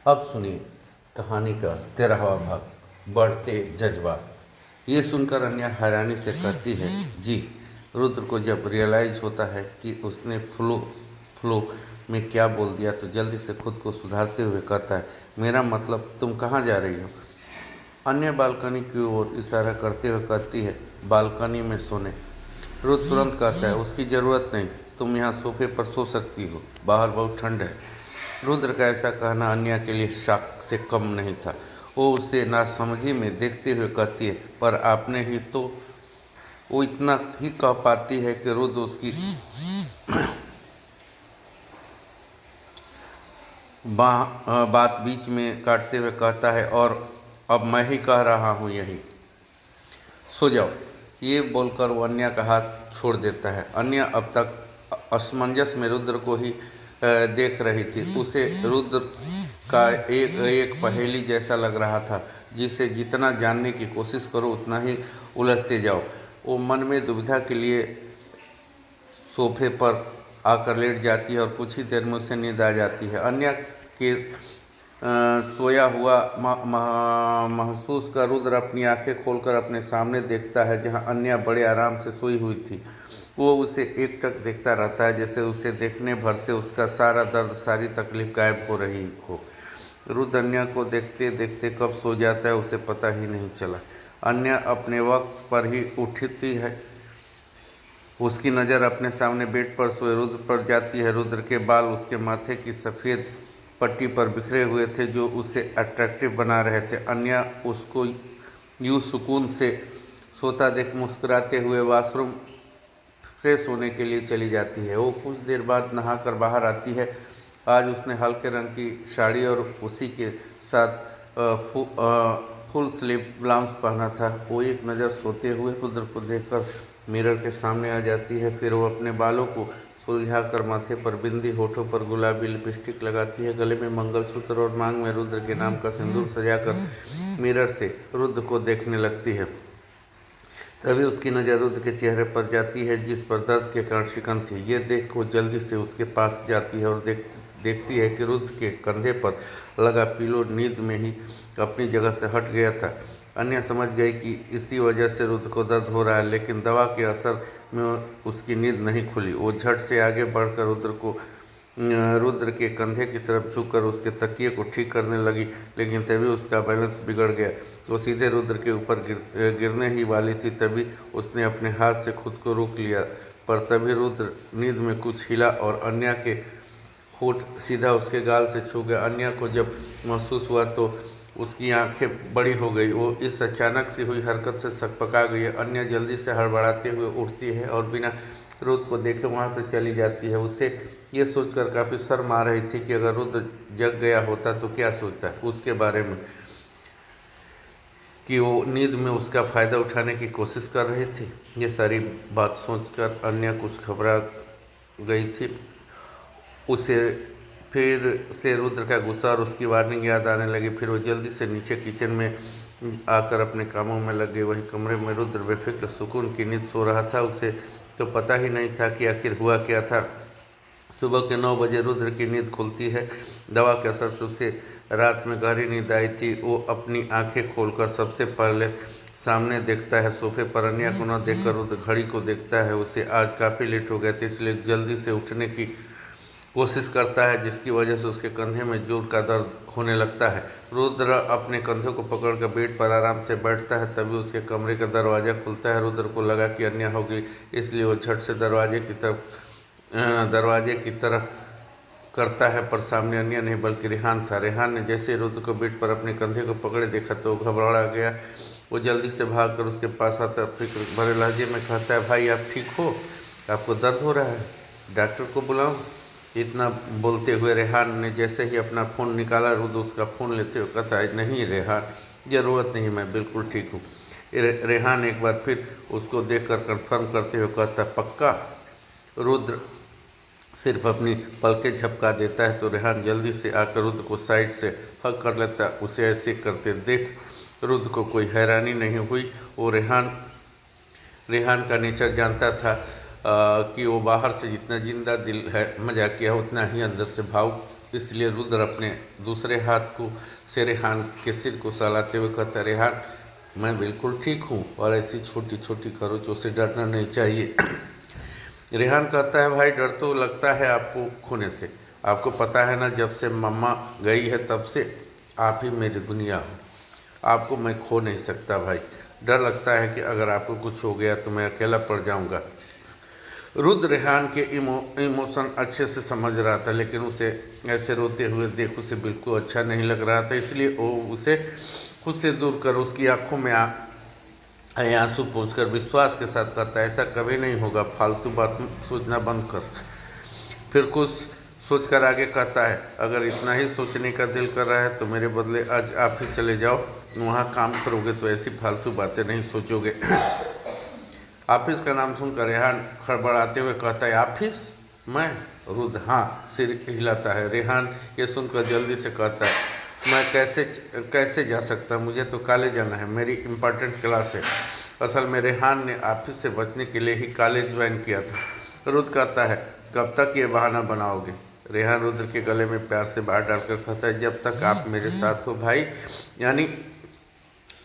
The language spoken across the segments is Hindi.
अब सुनिए कहानी का 13वां भाग, बढ़ते जज्बात। ये सुनकर अन्या हैरानी से कहती है, जी। रुद्र को जब रियलाइज होता है कि उसने फ्लो फ्लो में क्या बोल दिया तो जल्दी से खुद को सुधारते हुए कहता है, मेरा मतलब तुम कहाँ जा रही हो? अन्य बालकनी की ओर इशारा करते हुए कहती है, बालकनी में सोने। रुद्र तुरंत कहता है, उसकी ज़रूरत नहीं, तुम यहाँ सोफे पर सो सकती हो, बाहर बहुत ठंड है। रुद्र का ऐसा कहना अन्या के लिए शॉक से कम नहीं था। वो उसे नासमझी में देखते हुए कहती है, पर आपने ही तो। वो इतना ही कह पाती है कि रुद्र उसकी बात बीच में काटते हुए कहता है, और अब मैं ही कह रहा हूँ, यही सो जाओ। ये बोलकर वो अन्या का हाथ छोड़ देता है। अन्या अब तक असमंजस में रुद्र को ही देख रही थी। उसे रुद्र का एक एक पहेली जैसा लग रहा था, जिसे जितना जानने की कोशिश करो उतना ही उलझते जाओ। वो मन में दुविधा के लिए सोफे पर आकर लेट जाती है और कुछ ही देर में उसे नींद आ जाती है। अन्या के सोया हुआ महसूस कर रुद्र अपनी आंखें खोलकर अपने सामने देखता है, जहां अन्या बड़े आराम से सोई हुई थी। वो उसे एकटक देखता रहता है, जैसे उसे देखने भर से उसका सारा दर्द, सारी तकलीफ गायब हो रही हो। रुद्र अन्या को देखते देखते कब सो जाता है उसे पता ही नहीं चला। अन्या अपने वक्त पर ही उठती है। उसकी नज़र अपने सामने बेड पर सोए रुद्र पर जाती है। रुद्र के बाल उसके माथे की सफ़ेद पट्टी पर बिखरे हुए थे, जो उसे अट्रैक्टिव बना रहे थे। अन्या उसको यूँ सुकून से सोता देख मुस्कुराते हुए वॉशरूम फ्रेश होने के लिए चली जाती है। वो कुछ देर बाद नहाकर बाहर आती है। आज उसने हल्के रंग की साड़ी और उसी के साथ फुल स्लीव ब्लाउज पहना था। वो एक नज़र सोते हुए रुद्र को देखकर मिरर के सामने आ जाती है। फिर वो अपने बालों को सुलझाकर माथे पर बिंदी, होठों पर गुलाबी लिपस्टिक लगाती है, गले में मंगलसूत्र और मांग में रुद्र के नाम का सिंदूर सजाकर मिरर से रुद्र को देखने लगती है। तभी उसकी नज़र रुद्र के चेहरे पर जाती है, जिस पर दर्द के कारण शिकन थी। ये देख वो जल्दी से उसके पास जाती है और देखती है कि रुद्र के कंधे पर लगा पिलो नींद में ही अपनी जगह से हट गया था। अन्या समझ गई कि इसी वजह से रुद्र को दर्द हो रहा है, लेकिन दवा के असर में उसकी नींद नहीं खुली। वो झट से आगे बढ़कर रुद्र के कंधे की तरफ झुककर उसके तकिए को ठीक करने लगी, लेकिन तभी उसका बैलेंस बिगड़ गया। वो सीधे रुद्र के ऊपर गिरने ही वाली थी। तभी उसने अपने हाथ से खुद को रोक लिया, पर तभी रुद्र नींद में कुछ हिला और अन्या के होठ सीधा उसके गाल से छू गया। अन्या को जब महसूस हुआ तो उसकी आंखें बड़ी हो गई। वो इस अचानक से हुई हरकत से सकपका गई। अन्या जल्दी से हड़बड़ाते हुए उठती है और बिना रुद्र को देखे वहाँ से चली जाती है। उसे ये सोचकर काफ़ी शर्म आ रही थी कि अगर रुद्र जग गया होता तो क्या सोचता है उसके बारे में, कि वो नींद में उसका फ़ायदा उठाने की कोशिश कर रही थी। ये सारी बात सोचकर अन्या कुछ घबरा गई थी। उसे फिर से रुद्र का गुस्सा और उसकी वार्निंग याद आने लगी। फिर वो जल्दी से नीचे किचन में आकर अपने कामों में लग गई। वही कमरे में रुद्र बेफिक्र सुकून की नींद सो रहा था। उसे तो पता ही नहीं था कि आखिर हुआ क्या था। सुबह के 9 बजे रुद्र की नींद खुलती है। दवा के असर से उसे रात में गहरी नींद आई थी। वो अपनी आंखें खोलकर सबसे पहले सामने देखता है सोफे पर अन्या को न देखकर रुद्र घड़ी को देखता है। उसे आज काफ़ी लेट हो गया था, इसलिए जल्दी से उठने की कोशिश करता है, जिसकी वजह से उसके कंधे में जोर का दर्द होने लगता है। रुद्र अपने कंधे को पकड़कर बेड पर आराम से बैठता है। तभी उसके कमरे का दरवाज़ा खुलता है। रुद्र को लगा कि अन्या होगी, इसलिए वो झट से दरवाजे की तरफ करता है, पर सामने अन्या नहीं बल्कि रेहान था। रेहान ने जैसे रुद्र को बेड पर अपने कंधे को पकड़े देखा तो घबरा गया। वो जल्दी से भागकर उसके पास आता, फिक्र भरे लहजे में कहता है, भाई आप ठीक हो? आपको दर्द हो रहा है? डॉक्टर को बुलाऊं? इतना बोलते हुए रेहान ने जैसे ही अपना फ़ोन निकाला, रुद्र उसका फ़ोन लेते हुए कहता है, नहीं रेहान, ज़रूरत नहीं, मैं बिल्कुल ठीक हूँ। रेहान एक बार फिर उसको देखकर कंफर्म करते हुए कहता है, पक्का? रुद्र सिर्फ अपनी पलकें झपका देता है तो रेहान जल्दी से आकर रुद्र को साइड से हग कर लेता है। उसे ऐसे करते देख रुद्र को कोई हैरानी नहीं हुई। वो रेहान का नेचर जानता था कि वो बाहर से जितना जिंदा दिल है मजाकिया, उतना ही अंदर से भावुक इसलिए रुद्र अपने दूसरे हाथ को से रेहान के सिर को सहलाते हुए कहता है, रेहान मैं बिल्कुल ठीक हूँ और ऐसी छोटी छोटी खरोचों से डरना नहीं चाहिए। रेहान कहता है, भाई डर तो लगता है आपको खोने से। आपको पता है ना, जब से मम्मा गई है तब से आप ही मेरी दुनिया हो। आपको मैं खो नहीं सकता भाई। डर लगता है कि अगर आपको कुछ हो गया तो मैं अकेला पड़ जाऊंगा। रुद्र रेहान के इमोशन अच्छे से समझ रहा था, लेकिन उसे ऐसे रोते हुए देख उसे बिल्कुल अच्छा नहीं लग रहा था। इसलिए वो उसे खुद से दूर कर उसकी आंखों में आंसू पूछकर विश्वास के साथ कहता है, ऐसा कभी नहीं होगा, फालतू बात सोचना बंद कर। फिर कुछ सोचकर आगे कहता है, अगर इतना ही सोचने का दिल कर रहा है तो मेरे बदले आज आप ही चले जाओ, वहाँ काम करोगे तो ऐसी फालतू बातें नहीं सोचोगे। ऑफिस का नाम सुनकर रेहान खड़बड़ाते हुए कहता है, ऑफिस? मैं? रुद्र हाँ सिर हिलाता है। रेहान ये सुनकर जल्दी से कहता है, मैं कैसे जा सकता, मुझे तो कॉलेज जाना है, मेरी इम्पोर्टेंट क्लास है। असल में रेहान ने ऑफिस से बचने के लिए ही कॉलेज ज्वाइन किया था। रुद्र कहता है, कब तक ये बहाना बनाओगे? रेहान रुद्र के गले में प्यार से बाहर डालकर कहता है, जब तक आप मेरे साथ हो भाई, यानी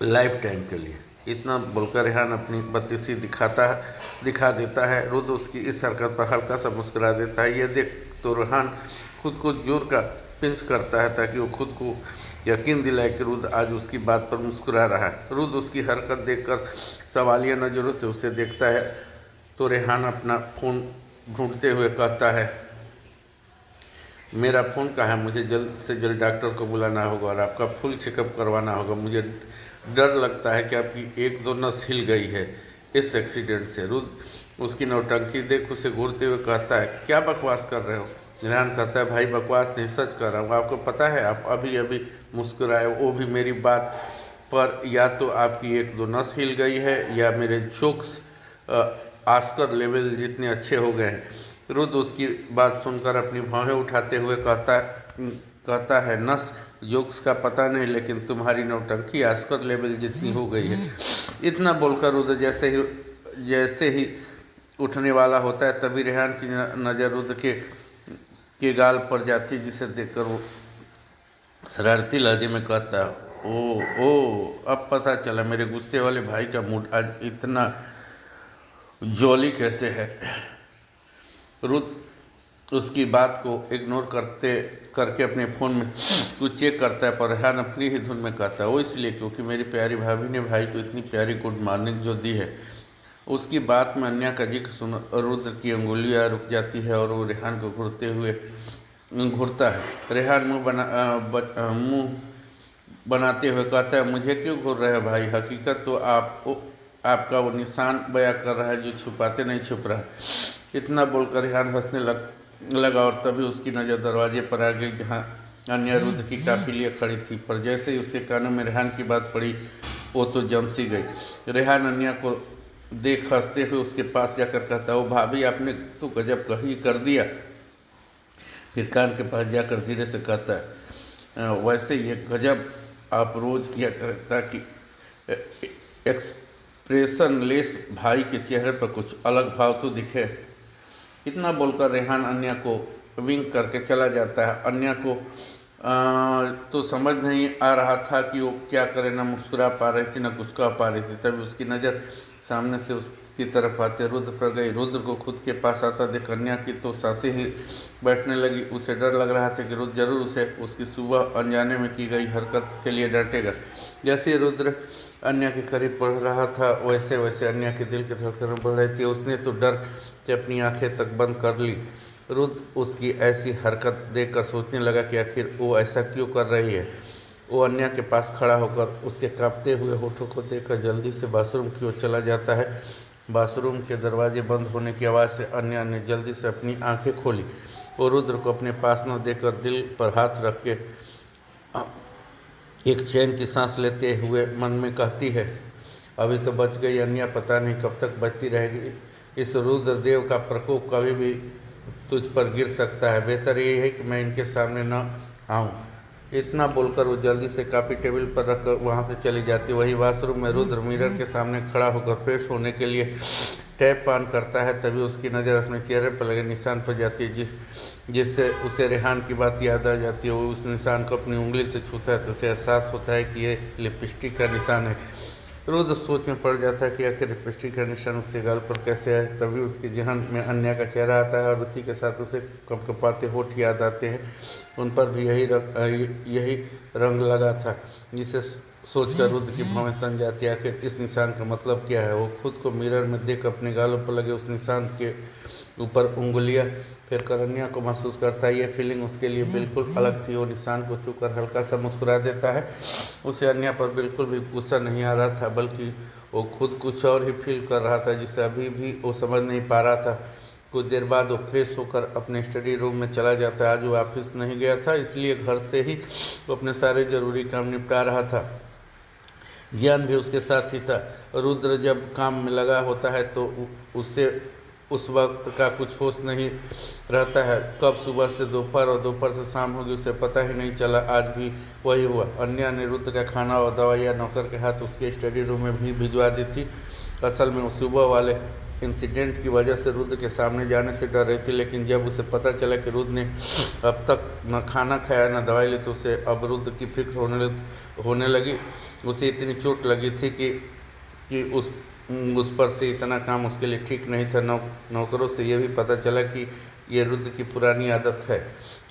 लाइफ टाइम के लिए। इतना बोलकर रेहान अपनी बत्तीसी दिखा देता है। रुद्र उसकी इस हरकत पर हल्का सा मुस्कुरा देता है। यह देख तो रेहान खुद को जोर का पिंच करता है ताकि वो खुद को यकीन दिलाए कि रुद्र आज उसकी बात पर मुस्कुरा रहा है। रुद्र उसकी हरकत देखकर सवालिया नज़रों से उसे देखता है तो रेहान अपना फ़ोन ढूंढते हुए कहता है, मेरा फ़ोन कहाँ है? मुझे जल्द से जल्द डॉक्टर को बुलाना होगा और आपका फुल चेकअप करवाना होगा। मुझे डर लगता है कि आपकी एक दो नस हिल गई है इस एक्सीडेंट से। रुद्र उसकी नौटंकी देख उसे घूरते हुए कहता है, क्या बकवास कर रहे हो? रेहान कहता है, भाई बकवास नहीं, सच कर रहा हूँ। आपको पता है आप अभी अभी मुस्कुराए, वो भी मेरी बात पर। या तो आपकी एक दो नस हिल गई है या मेरे जोक्स ऑस्कर लेवल जितने अच्छे हो गए हैं। रुद्र उसकी बात सुनकर अपनी भौहें उठाते हुए कहता है, नस जोक्स का पता नहीं, लेकिन तुम्हारी नौटंकी ऑस्कर लेवल जितनी हो गई है। इतना बोलकर रुद्र जैसे ही उठने वाला होता है तभी रेहान की नज़र रुद्र के गाल पर जाती है, जिसे देखकर वो शरारती लहजे में कहता है, ओ अब पता चला मेरे गुस्से वाले भाई का मूड आज इतना जॉली कैसे है। रुद्र उसकी बात को इग्नोर करके अपने फ़ोन में कुछ चेक करता है, पर रेहान अपनी ही धुन में कहता है, वो इसलिए क्योंकि मेरी प्यारी भाभी ने भाई को इतनी प्यारी गुड मॉर्निंग जो दी है। उसकी बात में अन्या का जिक्र सुन रुद्र की अंगुलियां रुक जाती है और वो रेहान को घूरता है। रेहान मुंह बनाते हुए कहता है, मुझे क्यों घूर रहे हो भाई? हकीकत तो आपका वो निशान बयां कर रहा है जो छुपाते नहीं छुप रहा। इतना बोलकर रेहान हंसने लगा और तभी उसकी नज़र दरवाजे पर आ गई जहाँ अन्या रुद्र की काफ़ी लिए खड़ी थी। पर जैसे ही उसके कानों में रेहान की बात पड़ी वो तो जम सी गई। रेहान अन्या को देख हंसते हुए उसके पास जाकर कहता है, ओ भाभी आपने तो गजब कही कर दिया। फिर कान के पास जाकर धीरे से कहता है, वैसे ये गजब आप रोज़ किया करें ताकि एक्सप्रेशनलेस भाई के चेहरे पर कुछ अलग भाव तो दिखे। इतना बोलकर रेहान अन्या को विंक करके चला जाता है। अन्या को तो समझ नहीं आ रहा था कि वो क्या करे, ना मुस्कुरा पा रही थी ना कुछ कह पा रही थी। तभी उसकी नज़र सामने से उसकी तरफ आते रुद्र पर गई। रुद्र को खुद के पास आता देख अन्या की तो सांसें ही बैठने लगी। उसे डर लग रहा था कि रुद्र जरूर उसे उसकी सुबह अनजाने में की गई हरकत के लिए डांटेगा। जैसे ही रुद्र अन्या के करीब बढ़ रहा था वैसे वैसे अन्या के दिल की धड़कनें बढ़ रही थी। उसने तो डर से अपनी आंखें तक बंद कर ली। रुद्र उसकी ऐसी हरकत देखकर सोचने लगा कि आखिर वो ऐसा क्यों कर रही है। वो अन्या के पास खड़ा होकर उसके कांपते हुए होठों को देखकर जल्दी से बाथरूम की ओर चला जाता है। बाथरूम के दरवाजे बंद होने की आवाज़ से अन्या ने जल्दी से अपनी आंखें खोली और रुद्र को अपने पास न देखकर दिल पर हाथ रख के एक चैन की सांस लेते हुए मन में कहती है, अभी तो बच गई अन्या, पता नहीं कब तक बचती रहेगी। इस रुद्रदेव का प्रकोप कभी भी तुझ पर गिर सकता है। बेहतर यही है कि मैं इनके सामने न आऊँ। इतना बोलकर वो जल्दी से कॉफ़ी टेबल पर रखकर वहाँ से चली जाती। वही वाशरूम में रुद्र मिरर के सामने खड़ा होकर फ्रेश होने के लिए टैप ऑन करता है। तभी उसकी नज़र अपने चेहरे पर लगे निशान पर जाती है जिससे उसे रेहान की बात याद आ जाती है। वो उस निशान को अपनी उंगली से छूता है तो उसे एहसास होता है कि ये लिपस्टिक का निशान है। रुद्र सोच में पड़ जाता है कि आखिर लिपस्टिक का निशान उसके गाल पर कैसे आए। तभी उसके जहन में अन्या का चेहरा आता है और उसी के साथ उसे कपकपाते होठ याद आते हैं। उन पर भी यही रंग लगा था, जिसे सोचकर रुद्र की भौहें तन जाती है। आखिर इस निशान का मतलब क्या है? वो खुद को मिरर में देख अपने गालों पर लगे उस निशान के ऊपर उंगलियां फिर कर अन्या को महसूस करता है। ये फीलिंग उसके लिए बिल्कुल अलग थी। वो निशान को छूकर हल्का सा मुस्कुरा देता है। उसे अन्या पर बिल्कुल भी गुस्सा नहीं आ रहा था, बल्कि वो खुद कुछ और ही फील कर रहा था, जिसे अभी भी वो समझ नहीं पा रहा था। कुछ देर बाद वो फ्रेश होकर अपने स्टडी रूम में चला जाता है। आज वो ऑफिस नहीं गया था, इसलिए घर से ही वो अपने सारे ज़रूरी काम निपटा रहा था। ज्ञान भी उसके साथ ही था। रुद्र जब काम में लगा होता है तो उससे उस वक्त का कुछ होश नहीं रहता है। कब सुबह से दोपहर और दोपहर से शाम होगी उसे पता ही नहीं चला। आज भी वही हुआ। अन्या ने रुद्र का खाना और दवाइयाँ नौकर के हाथ उसके स्टडी रूम में भी भिजवा दी थी। असल में उस सुबह वाले इंसिडेंट की वजह से रुद्र के सामने जाने से डर रही थी, लेकिन जब उसे पता चला कि रुद्र ने अब तक न खाना खाया न दवाई ली तो उसे अब रुद्र की फिक्र होने लगी। उसे इतनी चोट लगी थी कि उस पर से इतना काम उसके लिए ठीक नहीं था। नौकरों से यह भी पता चला कि ये रुद्र की पुरानी आदत है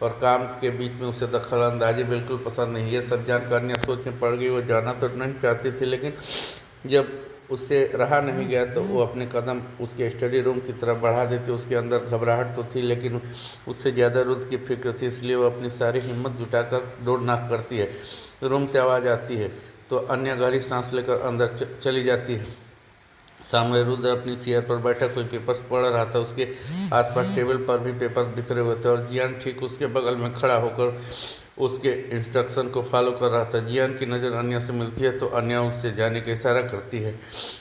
और काम के बीच में उसे दखल अंदाजी बिल्कुल पसंद नहीं। ये सब जानकर अन्य सोच में पड़ गई। वो जाना तो नहीं चाहती थी, लेकिन जब उससे रहा नहीं गया तो वो अपने कदम उसके स्टडी रूम की तरफ बढ़ा देती। उसके अंदर घबराहट तो थी, लेकिन उससे ज़्यादा रुद्र की फिक्र थी, इसलिए वो अपनी सारी हिम्मत जुटाकर दौड़ना करती है। रूम से आवाज़ आती है तो अन्य गहरी सांस लेकर अंदर चली जाती है। सामने रुद्र अपनी चेयर पर बैठा कोई पेपर्स पढ़ रहा था। उसके आसपास टेबल पर भी पेपर बिखरे हुए थे और जियान ठीक उसके बगल में खड़ा होकर उसके इंस्ट्रक्शन को फॉलो कर रहा था। जियान की नज़र अन्या से मिलती है तो अन्या उससे जाने का इशारा करती है,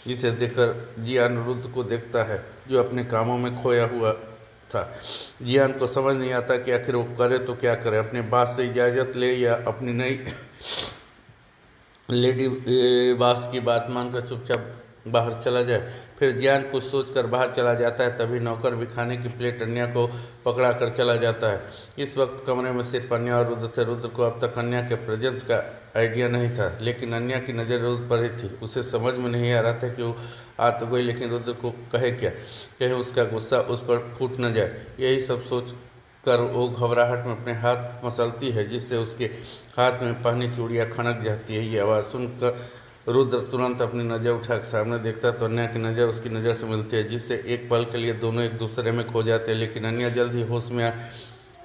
जिसे देखकर जियान रुद्र को देखता है जो अपने कामों में खोया हुआ था। जियान को समझ नहीं आता कि आखिर वो करे तो क्या करे, अपने बास से इजाज़त ले या अपनी नई लेडी बास की बात मानकर चुपचाप बाहर चला जाए। फिर जियान कुछ सोचकर बाहर चला जाता है। तभी नौकर भी खाने की प्लेट अन्या को पकड़ा कर चला जाता है। इस वक्त कमरे में सिर्फ अन्या और रुद्र थे। रुद्र को अब तक अन्या के प्रेजेंस का आइडिया नहीं था, लेकिन अन्या की नज़र रुद्र पर ही थी। उसे समझ में नहीं आ रहा था कि वो आ तो गई, लेकिन रुद्र को कहे क्या, कहीं उसका गुस्सा उस पर फूट न जाए। यही सब सोच कर वो घबराहट में अपने हाथ मसलती है, जिससे उसके हाथ में पहनी चूड़ियाँ खनक जाती है। ये आवाज़ सुनकर रुद्र तुरंत अपनी नज़र उठाकर सामने देखता तो अन्या की नज़र उसकी नज़र से मिलती है, जिससे एक पल के लिए दोनों एक दूसरे में खो जाते हैं। लेकिन अन्या जल्द ही होश में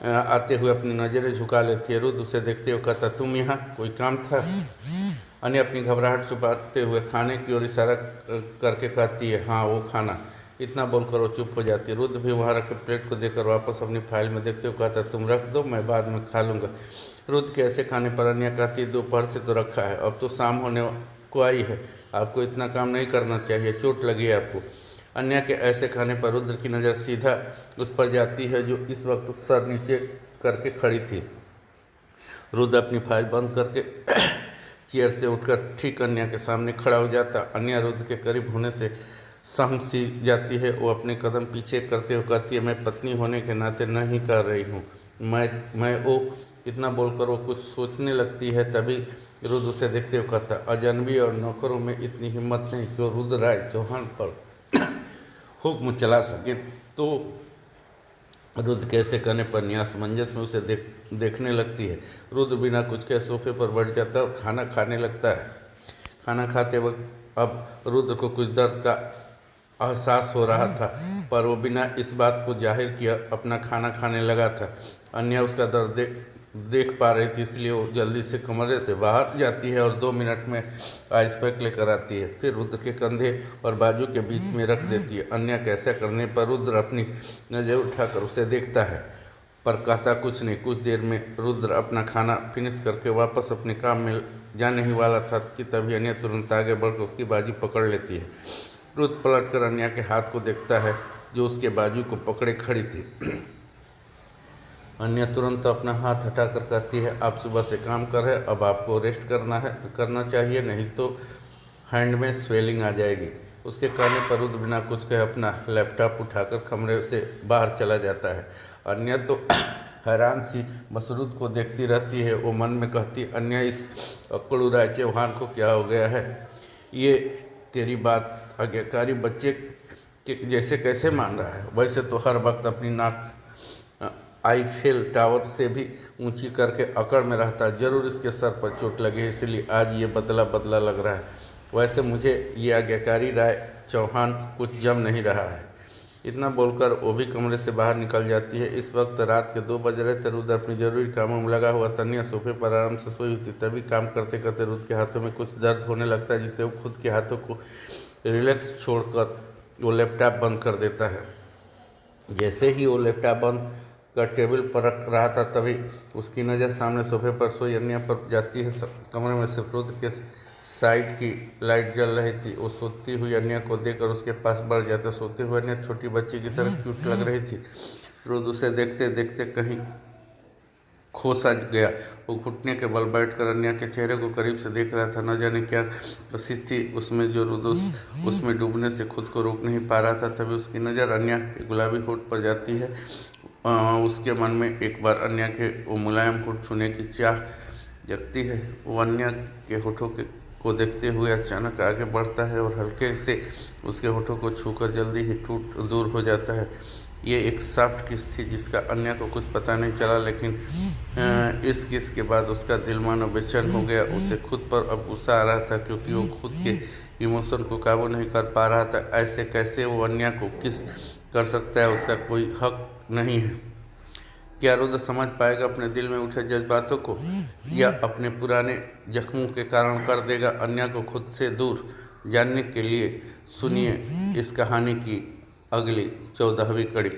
आते हुए अपनी नज़रें झुका लेती है। रुद्र उसे देखते हुए कहता, तुम यहाँ कोई काम था? अन्या अपनी घबराहट छुपाते हुए खाने की ओर इशारा करके कहती है, हाँ वो खाना। इतना बोलकर वो चुप हो जाती है। रुद्र भी वहाँ रखे प्लेट को देखकर वापस अपनी फाइल में देखते हुए कहता, तुम रख दो, मैं बाद में खा लूँगा। रुद्र के ऐसे खाने पर अन्या कहती है, दोपहर से तो रखा है, अब तो शाम होने को आई है, आपको इतना काम नहीं करना चाहिए, चोट लगी है आपको। अन्या के ऐसे खाने पर रुद्र की नज़र सीधा उस पर जाती है जो इस वक्त सर नीचे करके खड़ी थी। रुद्र अपनी फाइल बंद करके चेयर से उठकर ठीक अन्या के सामने खड़ा हो जाता। अन्या रुद्र के करीब होने से सहम सी जाती है। वो अपने कदम पीछे करते हुए कहती है, मैं पत्नी होने के नाते नहीं कर रही हूँ, मैं वो। इतना बोलकर वो कुछ सोचने लगती है। तभी रुद्र उसे देखते हुए कहता, अजनबी और नौकरों में इतनी हिम्मत नहीं कि वो रुद्र राय चौहान पर हुक्म चला सके। तो रुद्र कैसे करने पर न्यासमंजस में उसे देखने लगती है। रुद्र बिना कुछ के सोफे पर बैठ जाता है और खाना खाने लगता है। खाना खाते वक्त अब रुद्र को कुछ दर्द का एहसास हो रहा था, पर वो बिना इस बात को जाहिर किया अपना खाना खाने लगा था। अन्या उसका दर्द देख पा रही थी, इसलिए वो जल्दी से कमरे से बाहर जाती है और 2 मिनट में आइस पैक लेकर आती है। फिर रुद्र के कंधे और बाजू के बीच में रख देती है। अन्या के ऐसा करने पर रुद्र अपनी नज़र उठाकर उसे देखता है, पर कहता कुछ नहीं। कुछ देर में रुद्र अपना खाना फिनिश करके वापस अपने काम में जाने ही वाला था कि तभी अन्या तुरंत आगे बढ़कर उसकी बाजू पकड़ लेती है। रुद्र पलटकर अन्या के हाथ को देखता है जो उसके बाजू को पकड़े खड़ी थी। अन्या तुरंत अपना हाथ हटाकर कहती है, आप सुबह से काम कर रहे हैं, अब आपको रेस्ट करना चाहिए, नहीं तो हैंड में स्वेलिंग आ जाएगी। उसके कहने पर रुद्र बिना कुछ कहे अपना लैपटॉप उठाकर कमरे से बाहर चला जाता है। अन्य तो हैरान सी मसरूद को देखती रहती है। वो मन में कहती, अन्य इस अक्कड़ू राय चौहान को क्या हो गया है? ये तेरी बात आज्ञाकारी बच्चे के जैसे कैसे मान रहा है? वैसे तो हर वक्त अपनी नाक आईफेल टावर से भी ऊंची करके अकड़ में रहता है। जरूर इसके सर पर चोट लगी है, इसलिए आज ये बदला बदला लग रहा है। वैसे मुझे ये आज्ञाकारी राय चौहान कुछ जम नहीं रहा है। इतना बोलकर वो भी कमरे से बाहर निकल जाती है। इस वक्त रात के 2 बज रहे थे। रुद्र अपनी जरूरी कामों में लगा हुआ। तन्या सोफे पर आराम से सोई हुई थी। तभी काम करते करते रुद्र के हाथों में कुछ दर्द होने लगता है, जिससे वो खुद के हाथों को रिलैक्स छोड़कर वो लैपटॉप बंद कर देता है। जैसे ही वो लैपटॉप बंद कर टेबल पर रख रहा था, तभी उसकी नज़र सामने सोफे पर सोई अन्या पर जाती है। कमरे में से रुद्र के साइड की लाइट जल रही थी। वो सोती हुई अन्या को देखकर उसके पास बढ़ जाता। सोते हुए अन्या छोटी बच्ची की तरह क्यूट लग रही थी। रुद्र उसे देखते देखते कहीं खो सा गया। वो घुटने के बल बैठकर अन्या के चेहरे को करीब से देख रहा था। न जाने क्या कोशिश थी उसमें, जो रुद्र उसमें डूबने से खुद को रोक नहीं पा रहा था। तभी उसकी नज़र अन्या के गुलाबी होठ पर जाती है। उसके मन में एक बार अन्या के वो मुलायम होठ छूने की चाह जगती है। वो अन्या के होठों को देखते हुए अचानक आगे बढ़ता है और हल्के से उसके होठों को छूकर जल्दी ही दूर हो जाता है। ये एक सॉफ्ट किस थी जिसका अन्या को कुछ पता नहीं चला, लेकिन इस किस के बाद उसका दिल मानो बेचैन हो गया। उसे खुद पर अब गुस्सा आ रहा था, क्योंकि वो खुद के इमोशन को काबू नहीं कर पा रहा था। ऐसे कैसे वो अन्या को किस कर सकता है? उसका कोई हक नहीं है। क्या रुद्र समझ पाएगा अपने दिल में उठे जज्बातों को, या अपने पुराने जख्मों के कारण कर देगा अन्या को खुद से दूर? जानने के लिए सुनिए इस कहानी की अगली 14वीं कड़ी।